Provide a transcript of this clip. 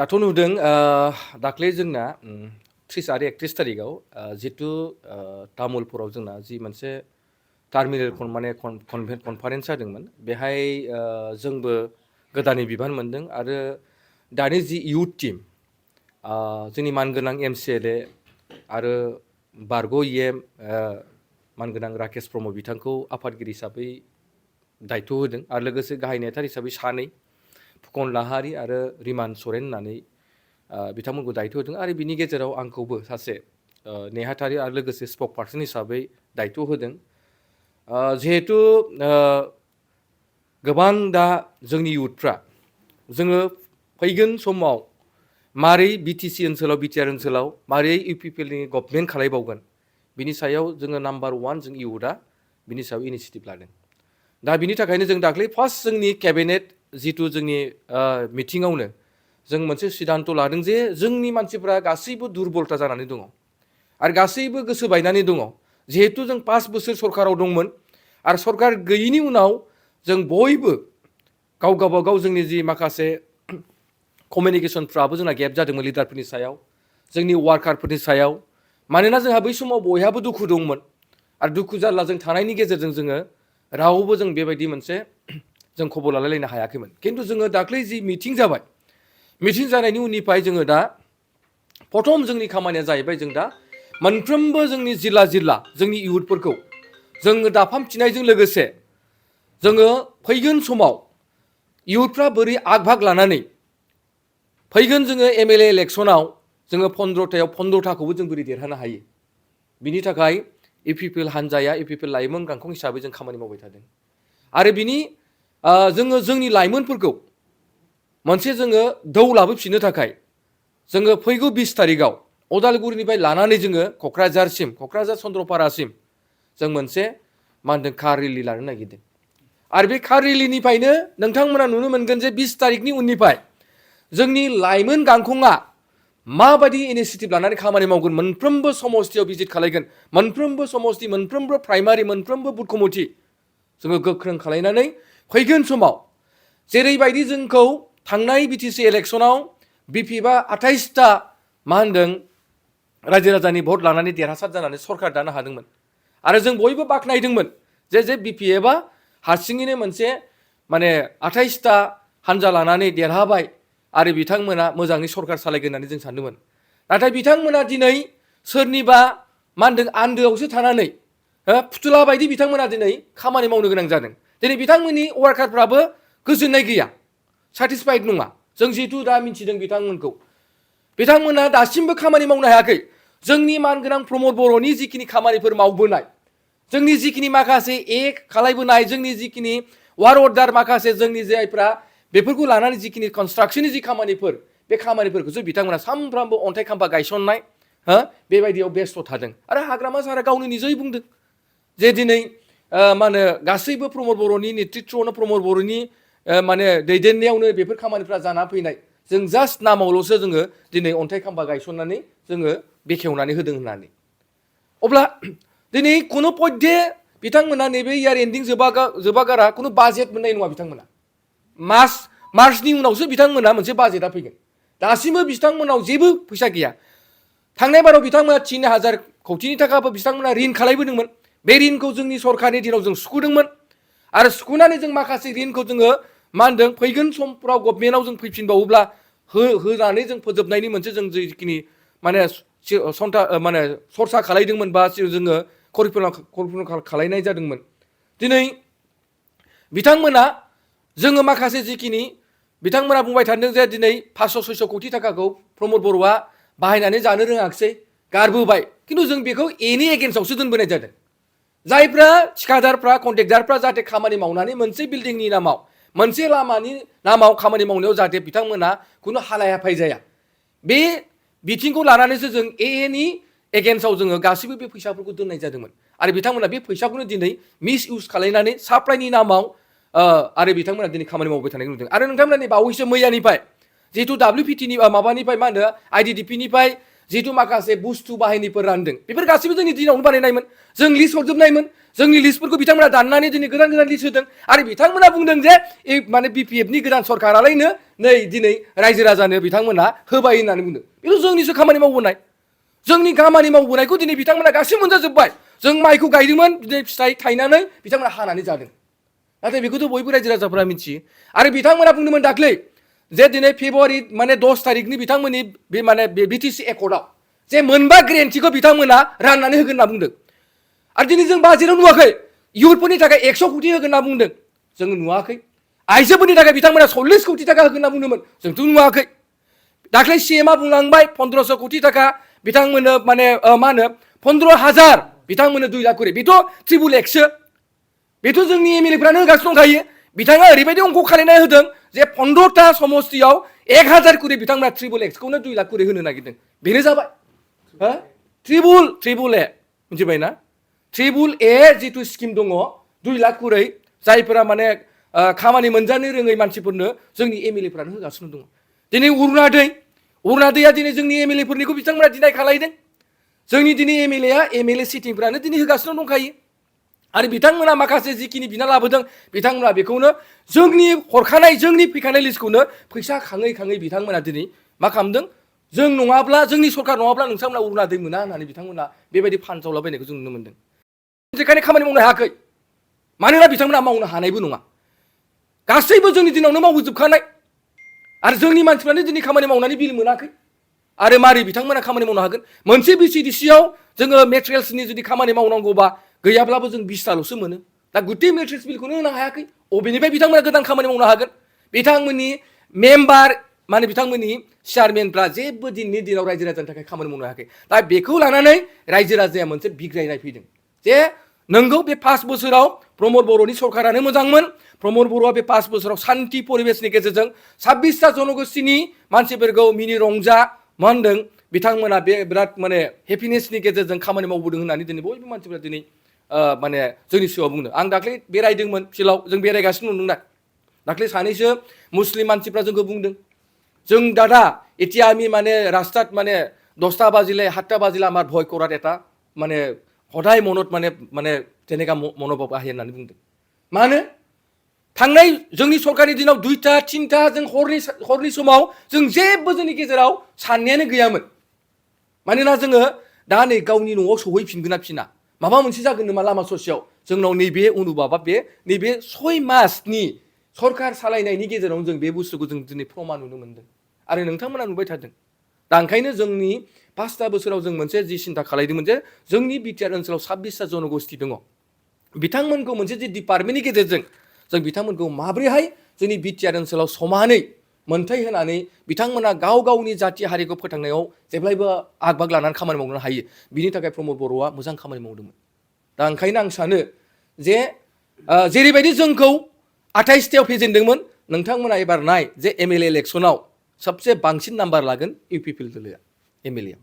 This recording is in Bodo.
दाथ' नुदों दाख्लै जोंना 30 आरो 31 थारिखआव जितु तामुलपुराव जोंना जि मोनसे टार्मिनेल माने कनफारेन्स जादोंमोन बेहाय जोंबो गोदानै बिबान मोनदों आरो दानि जि इयुथ टीम जोंनि मानगोनां MCLA आरो बारग' EM मानगोनां राकेश ब्रह्म बिथांखौ आफादगिरि हिसाबै दायथ' होदों आरो लोगोसे गाहाय नेहाथार हिसाबै सानै फुकन लाहारी आरो रिमान सरेन होननानै बिथांमोनखौ दायथ' होदों आरो बिनि गेजेराव आंखौबो सासे नेहाथारि आरो लोगोसे स्पक पार्सन हिसाबै दायथ' होदों जिहेतु गोबां दा जोंनि इयुथफ्रा जोङो फैगोन समाव मारै BTC ओनसोलाव BTR ओनसोलाव मारै UPPLनि गभर्नमेन्ट खालायबावगोन बिनि सायाव जोङो नाम्बार 1 जों इयुथआ बिनि सायाव इनिशिएटिभ लादों दा बिनि थाखायनो जों दाख्लै फार्स्ट जोंनि केबिनेट जितु जोंनि मिटिङावनो जों मोनसे सिद्धान्त लादों जे जोंनि मानसिफ्रा गासैबो दुरबलता जानानै दङ आरो गासैबो गोसो बायनानै दङ जिहेतु जों 5 बोसोर सरकाराव दंमोन आरो सरकार गैयिनि उनाव जों बयबो गाव जोंनि जि माखासे कमिउनिकेशनफ्राबो जोंना गेप जादोंमोन लिडारफोरनि सायाव जोंनि वार्कारफोरनि सायाव मानोना जोंहा बै समाव बयहाबो दुखु दंमोन आरो दुखु जारला जों थानायनि गेजेरजों जोङो रावबो जों बेबायदि मोनसे जों खबर लालायलायनो हायाखैमोन खिन्थु जोङो दाख्लै जि मिटिं जाबाय मिटिं जानायनि उननिफ्राय जोङो दा प्रथम जोंनि खामानिया जाहैबाय जों दा मोनफ्रोमबो जोंनि जिल्ला जोंनि इयुथफोरखौ जोङो दाफामफिननायजों लोगोसे जोङो फैगोन समाव इयुथफ्रा बोरै आग भाग लानानै फैगोन जोङो MLA इलेक्सनाव जोङो 15थायाव 15थाखौबो जों बोरै देरहानो हायो बिनि थाखाय UPPL हान्जाया UPPL लाइमोन गांखं हिसाबै जों खामानि मावबाय थादों आरो बिनि जोङो जोंनि लाइमोनफोरखौ मोनसे जोङो दौ लाबोफिननो थाखाय जोङो फैगौ 20 थारिखआव अदालगुरिनिफ्राय लानानै जोङो क'क्राझार चन्द्रपारासिम जों मोनसे मा होनदों कार रेलि लानो नागिरदों आरो बे कार रेलिनिफ्रायनो नोंथांमोना नुनो मोनगोन जे 20 तारिखनि उननिफ्राय जोंनि लाइमोन गांखंआ माबायदि इनिशिएटिभ लानानै खामानि मावगोन मोनफ्रोमबो समस्तियाव भिजिट खालायगोन मोनफ्रोमबो समस्ति मोनफ्रोमबो प्राइमारि मोनफ्रोमबो बुथ कमिटि जोङो गोख्रों खालायनानै फैगोन समाव जेरैबायदि जोंखौ थांनाय BTC इलेक्सनाव BPबा 28टा मा होनदों रायजो राजानि भट लानानै देरहासार जानानै सरकार दानो हादोंमोन आरो जों बयबो बाख्नायदोंमोन जे BPएबा हारसिङैनो मोनसे माने 28टा हानजा लानानै देरहाबाय आरो बिथांमोना मोजाङै सरकार सालायगोन होननानै जों सानदोंमोन नाथाय बिथांमोना दिनै सोरनिबा मा होनदों आन्दोआवसो थानानै फुथुला बायदि बिथांमोना दिनै खामानि मावनो गोनां जादों दिनै बिथांमोननि वार्कारफ्राबो गोजोननाय गैया सेटिसफाइड नङा जों जिहेतु दा मिथिदों बिथांमोना दासिमबो खामानि मावनो हायाखै जोंनि मानगोनां प्रमद बर'नि जिखिनि खामानिफोर मावबोनाय जोंनि जिखिनि माखासे खालायबोनाय जोंनि जिखिनि वार अर्डार माखासे जोंनि जायफ्रा बेफोरखौ लानानै जिखिनि कनस्ट्राक्शननि जि खामानिफोर बे खामानिफोरखौसो बिथांमोना सानफ्रामबो अन्थाइ खाम्फा गायसननाय बेबायदियाव बेस्थ' थादों आरो हाग्रामा सारा गावनो निजै बुंदों जे दिनै मा होनो गासैबो प्रमद बर'नि नेतृत्वआवनो प्रमद बर'नि माने दैदेननायावनो बेफोर खामानिफ्रा जाना फैनाय जों जास्ट नामावल'सो जोङो दिनै अन्थाइ खाम्फा गायसननानै जोङो बेखेवनानै होदों होननानै अब्ला दिनै कुनु पद्धे बिथांमोना नैबे इयार एन्डिं जोबागारा कुनु बाजेट मोननाय नङा बिथांमोना मार्चनि उनावसो बिथांमोना मोनसे बाजेटआ फैगोन दासिमबो बिथांमोनाव जेबो फैसा गैया थांनाय बाराव बिथांमोना 3000 कौटिनि थाखाबो बिथांमोना रिन खालायबोदोंमोन बे रिनखौ जोंनि सरकारनि दिनाव जों सुख'दोंमोन आरो सुख'नानै जों माखासे रिनखौ जोङो मा होनदों फैगोन समफ्राव गभर्नमेन्टआव जों फैफिनबावोब्ला होनानै जों फोजोबनायनि मोनसे जों जिखिनि माने माने सरसा खालायदोंमोन बा जोङो करिकुलाम खालायनाय जादोंमोन दिनै बिथांमोना जोङो माखासे जिखिनि बिथांमोना बुंबाय थादों जे दिनै 500-600 कौटि थाखाखौ प्रमद बर'आ बाहायनानै जानो रोङाखिसै गारबोबाय खिन्थु जों बेखौ एनि एगेन्स्टआवसो दोनबोनाय जादों जायफ्रा ठिकादारफ्रा कन्ट्रेक्टारफ्रा जाहाथे खामानि मावनानै मोनसे बिल्डिंनि नामाव मोनसे लामानि नामाव खामानि मावनायाव जाहाथे बिथांमोना खुनु हालाय हाफाय जाया बे बिथिंखौ लानानैसो जों एनि एगेन्स्टआव जोङो गासैबो बे फैसाफोरखौ दोननाय जादोंमोन आरो बिथांमोना बे फैसाखौनो दिनै मिस इउज खालायनानै साप्लाइनि नामाव आरो बिथांमोना दिनै खामानि मावबाय थानायखौ नुदों आरो नोंथांमोना नै बावैसो मैयानिफ्राय जिहेतु WPTनि माबानिफ्राय मा होनो IDDPनिफ्राय जिथु माखासे बुस्थु बाहायनायफोर रानदों बेफोर गासैबो जोंनि दिनावनो बानायनायमोन जों लिस्ट हरजोबनायमोन जोंनि लिस्टफोरखौ बिथांमोना दाननानै दिनै गोदान गोदान लिस्ट होदों आरो बिथांमोना बुंदों जे माने बिपिएफनि गोदान सरकारालायनो नै दिनै रायजो राजानो बिथांमोना होबाय होननानै बुंदों बेथ' जोंनिसो खामानि मावबोनाय जोंनि खामानि मावबोनायखौ दिनै बिथांमोना गासैबो मोनजाजोब्बाय जों माइखौ गायदोंमोन दिनै फिथाइ थायनानै बिथांमोना हानानै जादों नाथाय बेखौथ' बयबो रायजो राजाफोरा मिथियो आरो बिथांमोना बुंदोंमोन दाख्लै जे दिनै फेब्रुवारि माने 10 तारिखनि बिथांमोननि बे माने बिटिसि एकर्डआव जे मोनबा ग्रेन्टिखौ बिथांमोना राननानै होगोन होनना बुंदों आरो दिनै जों बाजेटआव नुवाखै इयुथफोरनि थाखाय 100 कोटि होगोन होनना बुंदों जों नुवाखै आइजोफोरनि थाखाय बिथांमोना 40 कोटि थाखा होगोन होनना बुंदोंमोन जोंथ' नुवाखै दाख्लै सीएमआ बुंलांबाय 1500 कोटि थाखा बिथांमोननो माने मा होनो 15,000 बिथांमोननो 2 लाख करि बेथ' ट्रिबुल एक्सो बेथ' जोंनि एमएलएफ्रानो होगासिनो दंखायो बिथाङा ओरैबायदि अंक खालायनाय होदों जे 15टा समस्तियाव 1000 करि बिथांमोना ट्रिबुल एक्सखौनो 2 लाख करि होनो नागिरदों बेनो जाबाय हो ट्रिबुल ए मिथिबाय ना ट्रिबुल ए जिथु स्किम दङ 2 लाख करि जायफोरा माने खामानि मोनजानो रोङै मानसिफोरनो जोंनि एमएलएफ्रानो होगासिनो दङ दिनै अरुणादैया दिनै जोंनि एमएलएफोरनिखौ बिथांमोना दिनाय खालायदों जोंनि दिनै एमएलए सिटिंफ्रानो दिनै होगासिनो दंखायो आरो बिथांमोना माखासे जिखिनि बिना लाबोदों बिथांमोना बेखौनो जोंनि हरखानाय जोंनि फैखानाय लिस्टखौनो फैसा खाङै खाङै बिथांमोना दिनै मा खालामदों जों नङाब्ला जोंनि सरकार नङाब्ला नोंथांमोना अरुणादै मोना होननानै बिथांमोना बेबायदि फानजावलाबायनायखौ जों नुनो मोनदों बेनिखायनो खामानि मावनो हायाखै मानोना बिथांमोना मावनो हानायबो नङा गासैबो जोंनि दिनावनो मावजोबखानाय आरो जोंनि मानसिफ्रानो दिनै खामानि मावनानै बिल मोनाखै आरो मारै बिथांमोना खामानि मावनो हागोन मोनसे बिसिडिसियाव जोङो मेटेरियेल्सनि जुदि खामानि मावनांगौबा गैयाब्लाबो जों 20टाल'सो मोनो दा गुथै मेट्रिक्स बिलखौनो होनो हायाखै अबेनिफ्राय बिथांमोना गोदान खामानि मावनो हागोन बिथांमोननि मेम्बार माने बिथांमोननि चेयारमेनफ्रा जेबो दिनैनि दिनाव रायजो राजानि थाखाय खामानि मावनो हायाखै दा बेखौ लानानै रायजो राजाया मोनसे बिग्रायनाय फैदों जे नंगौ बे 5 बोसोराव प्रमद बर'नि सरकारानो मोजांमोन प्रमद बर'आ बे 5 बोसोराव शान्ति परिबेशनि गेजेरजों 26टा जनगोष्ठीनि मानसिफोरखौ मिनि रंजा मा होनदों बिथांमोना बे बिराद माने हेपिनेसनि गेजेरजों खामानि मावबोदों होननानै दिनै बयबो मानसिफोरा दिनै माने जोंनि सिगाङाव बुंदों आं दाख्लै बेरायदोंमोन फिल्डआव जों बेरायगासिनो नुदोंना दाख्लै सानैसो मुस्लिम मानसिफ्रा जोंखौ बुंदों जों दादा এতিয়া আমি মানে রাস্তাত মানে 10টা বাজিলে 7টা বাজিলে আমার ভয় করার এটা মানে সদায় মনত মানে মানে তেনেকা মনোভাব আহে होननानै बुंदों मानो थांनाय जोंनि सरकारनि दिनाव 2टा 3टा जों हरनि समाव जों जेबो जोंनि गेजेराव साननायानो गैयामोन मानोना जोङो दा नै गावनि न'आव सौहैफिनगोन ना फिना माबा मोनसे जागोन नामा लामा ससेयाव जोंनाव नैबे अनुभाबा नैबे 6 मासनि सरकार सालायनायनि गेजेराव जों बे बुस्थुखौ जों दिनै प्रमान नुनो मोनदों आरो नोंथांमोना नुबाय थादों दा ओंखायनो जोंनि 5टा बोसोराव जों मोनसे जि सिन्था खालायदोंमोन जे जोंनि बिटिआर ओनसोलाव 26टा जनगोष्ठी दङ बिथांमोनखौ मोनसे जे डिपार्टमेन्टनि गेजेरजों जों बिथांमोनखौ माब्रैहाय जोंनि बिटिआर ओनसोलाव समानै मोनथाय होनानै बिथांमोना गाव गावनि जाथि हारिखौ फोथांनायाव जेब्लायबो आगबाग लानानै खामानि मावनो हायो बिनि थाखाय प्रमद बर'आ मोजां खामानि मावदोंमोन दा ओंखायनो आं सानो जे जेरैबायदि जोंखौ 28टायाव फेजेनदोंमोन नोंथांमोना एबार नाय जे एमएलए इलेक्सनाव सबसे बांसिन नाम्बार लागोन इउपिपिएल दोलोआ एमएलए